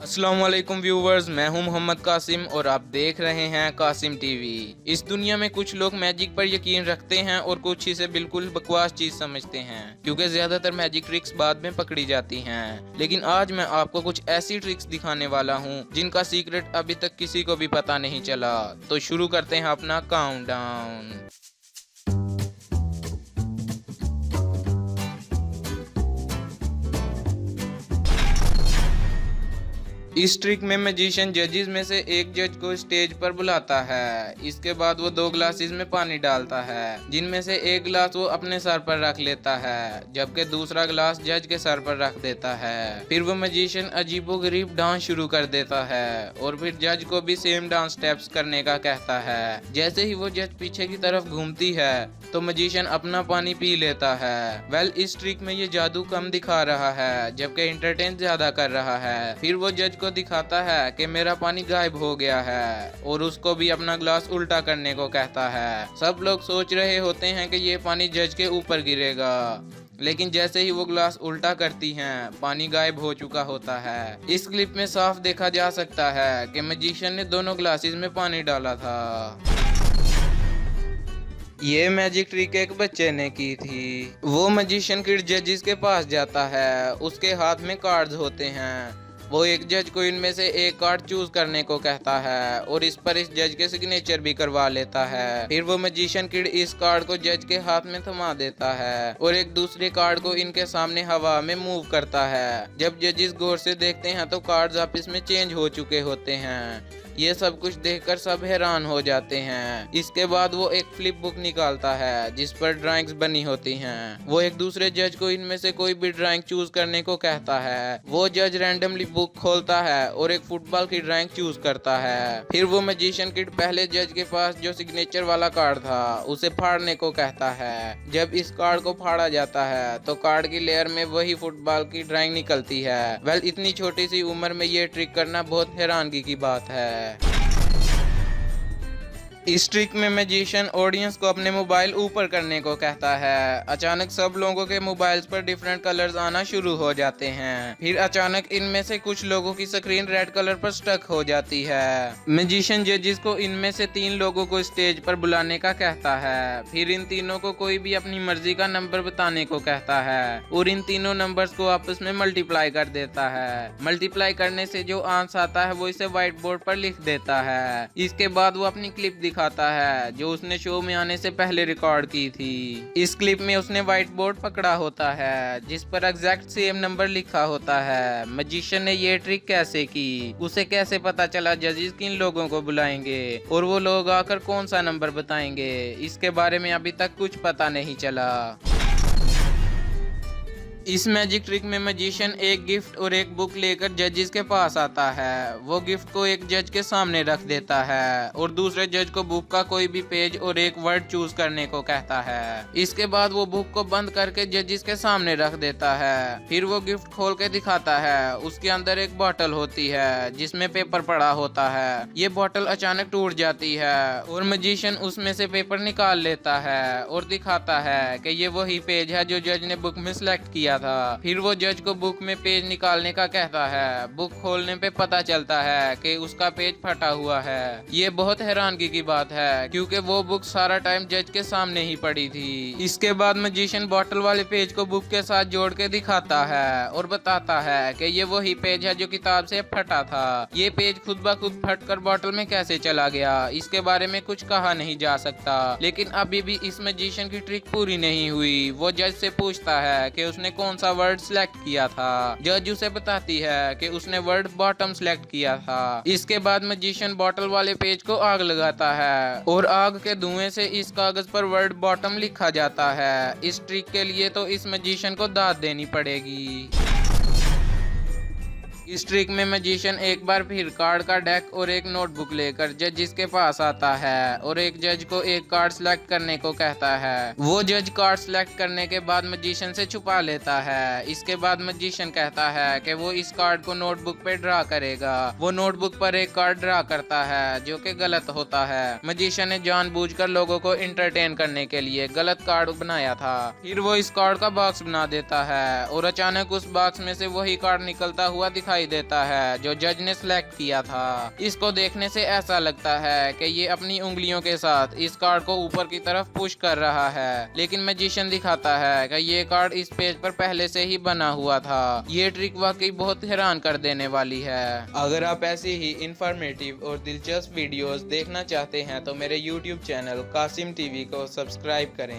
अस्सलाम वालेकुम व्यूवर्स, मैं हूं मोहम्मद कासिम और आप देख रहे हैं कासिम टीवी। इस दुनिया में कुछ लोग मैजिक पर यकीन रखते हैं और कुछ इसे बिल्कुल बकवास चीज समझते हैं, क्योंकि ज्यादातर मैजिक ट्रिक्स बाद में पकड़ी जाती हैं। लेकिन आज मैं आपको कुछ ऐसी ट्रिक्स दिखाने वाला हूं जिनका सीक्रेट अभी तक किसी को भी पता नहीं चला। तो शुरू करते हैं अपना काउंटडाउन। इस ट्रिक में मैजिशियन जजेस में से एक जज को स्टेज पर बुलाता है। इसके बाद वो 2 ग्लासेस में पानी डालता है, जिनमें से एक गिलास वो अपने सर पर रख लेता है, जबकि दूसरा गिलास जज के सर पर रख देता है। फिर वो मैजिशियन अजीबोगरीब डांस शुरू कर देता है और फिर जज को भी सेम डांस स्टेप्स करने का कहता है। जैसे ही वो जज पीछे की तरफ घूमती है तो मैजिशियन अपना पानी पी लेता है। इस ट्रिक में ये जादू कम दिखा रहा है, जबकि एंटरटेन ज्यादा कर रहा है। फिर वो जज को दिखाता है कि मेरा पानी गायब हो गया है और उसको भी अपना ग्लास उल्टा करने को कहता है। सब लोग सोच रहे होते हैं कि ये पानी जज के ऊपर गिरेगा, लेकिन जैसे ही वो ग्लास उल्टा करती हैं, पानी गायब हो चुका होता है। इस क्लिप में साफ देखा जा सकता है कि मैजिशियन ने दोनों ग्लासेस में पानी डाला था। ये मैजिक ट्रिक एक बच्चे ने की थी। वो मैजिशियन किड जजेस के पास जाता है। उसके हाथ में कार्ड्स होते हैं। वो एक जज को इनमें से एक कार्ड चूज करने को कहता है और इस पर इस जज के सिग्नेचर भी करवा लेता है। फिर वो मैजिशियन किड इस कार्ड को जज के हाथ में थमा देता है और एक दूसरे कार्ड को इनके सामने हवा में मूव करता है। जब जजेस गौर से देखते हैं तो कार्ड्स आपस में चेंज हो चुके होते हैं। ये सब कुछ देखकर सब हैरान हो जाते हैं। इसके बाद वो एक फ्लिप बुक निकालता है जिस पर ड्राइंग्स बनी होती हैं। वो एक दूसरे जज को इनमें से कोई भी ड्राइंग चूज करने को कहता है। वो जज रैंडमली बुक खोलता है और एक फुटबॉल की ड्राइंग चूज करता है। फिर वो मैजिशियन किड पहले जज के पास जो सिग्नेचर वाला कार्ड था उसे फाड़ने को कहता है। जब इस कार्ड को फाड़ा जाता है तो कार्ड की लेयर में वही फुटबॉल की ड्राइंग निकलती है। इतनी छोटी सी उम्र में ये ट्रिक करना बहुत हैरानगी की बात है। इस ट्रिक में मैजिशियन ऑडियंस को अपने मोबाइल ऊपर करने को कहता है। अचानक सब लोगों के मोबाइल्स पर डिफरेंट कलर्स आना शुरू हो जाते हैं। फिर अचानक इनमें से कुछ लोगों की स्क्रीन रेड कलर पर स्टक हो जाती है। मैजिशियन जजेस को इनमें से 3 लोगों को स्टेज पर बुलाने का कहता है। फिर इन तीनों को कोई भी अपनी मर्जी का नंबर बताने को कहता है और इन तीनों नंबर्स को आपस में मल्टीप्लाई कर देता है। मल्टीप्लाई करने से जो आंसर आता है वो इसे व्हाइट बोर्ड पर लिख देता है। इसके बाद वो अपनी क्लिप दिखाता है जो उसने शो में आने से पहले रिकॉर्ड की थी। इस क्लिप में उसने व्हाइट बोर्ड पकड़ा होता है जिस पर एग्जैक्ट सेम नंबर लिखा होता है। मैजिशियन ने ये ट्रिक कैसे की, उसे कैसे पता चला जजेस किन लोगों को बुलाएंगे और वो लोग आकर कौन सा नंबर बताएंगे, इसके बारे में अभी तक कुछ पता नहीं चला। इस मैजिक ट्रिक में मैजिशियन एक गिफ्ट और एक बुक लेकर जजेस के पास आता है। वो गिफ्ट को एक जज के सामने रख देता है और दूसरे जज को बुक का कोई भी पेज और एक वर्ड चूज करने को कहता है। इसके बाद वो बुक को बंद करके जजेस के सामने रख देता है। फिर वो गिफ्ट खोल के दिखाता है। उसके अंदर एक बॉटल होती है जिसमें पेपर पड़ा होता है। ये बॉटल अचानक टूट जाती है और मैजिशियन उसमें से पेपर निकाल लेता है और दिखाता है कि ये वही पेज है जो जज ने बुक में सिलेक्ट किया था। फिर वो जज को बुक में पेज निकालने का कहता है। बुक खोलने पे पता चलता है कि उसका पेज फटा हुआ है। ये बहुत हैरानगी की बात है क्योंकि वो बुक सारा टाइम जज के सामने ही पड़ी थी। इसके बाद मैजिशियन बॉटल वाले पेज को बुक के साथ जोड़ के दिखाता है और बताता है कि ये वही पेज है जो किताब से फटा था। ये पेज खुद ब खुद फट कर बॉटल में कैसे चला गया, इसके बारे में कुछ कहा नहीं जा सकता। लेकिन अभी भी इस मैजिशियन की ट्रिक पूरी नहीं हुई। वो जज से पूछता है कि उसने कौन सा वर्ड सिलेक्ट किया था। जज उसे बताती है कि उसने वर्ड बॉटम सिलेक्ट किया था। इसके बाद मैजिशियन बॉटल वाले पेज को आग लगाता है और आग के धुएं से इस कागज पर वर्ड बॉटम लिखा जाता है। इस ट्रिक के लिए तो इस मैजिशियन को दाद देनी पड़ेगी। इस ट्रिक में मैजिशियन एक बार फिर कार्ड का डेक और एक नोटबुक लेकर जज के पास आता है और एक जज को एक कार्ड सिलेक्ट करने को कहता है। वो जज कार्ड सिलेक्ट करने के बाद मैजिशियन से छुपा लेता है। इसके बाद मैजिशियन कहता है कि वो इस कार्ड को नोटबुक पे ड्रा करेगा। वो नोटबुक पर एक कार्ड ड्रा करता है जो कि गलत होता है। मैजिशियन ने जानबूझकर लोगों को इंटरटेन करने के लिए गलत कार्ड बनाया था। फिर वो इस कार्ड का बॉक्स बना देता है और अचानक उस बॉक्स में से वही कार्ड निकलता हुआ दिखाई दिखाई देता है जो जज ने सिलेक्ट किया था। इसको देखने से ऐसा लगता है कि ये अपनी उंगलियों के साथ इस कार्ड को ऊपर की तरफ पुश कर रहा है, लेकिन मैजिशियन दिखाता है कि ये कार्ड इस पेज पर पहले से ही बना हुआ था। ये ट्रिक वाकई बहुत हैरान कर देने वाली है। अगर आप ऐसी ही इंफॉर्मेटिव और दिलचस्प वीडियोस देखना चाहते हैं तो मेरे YouTube चैनल कासिम टीवी को सब्सक्राइब करें।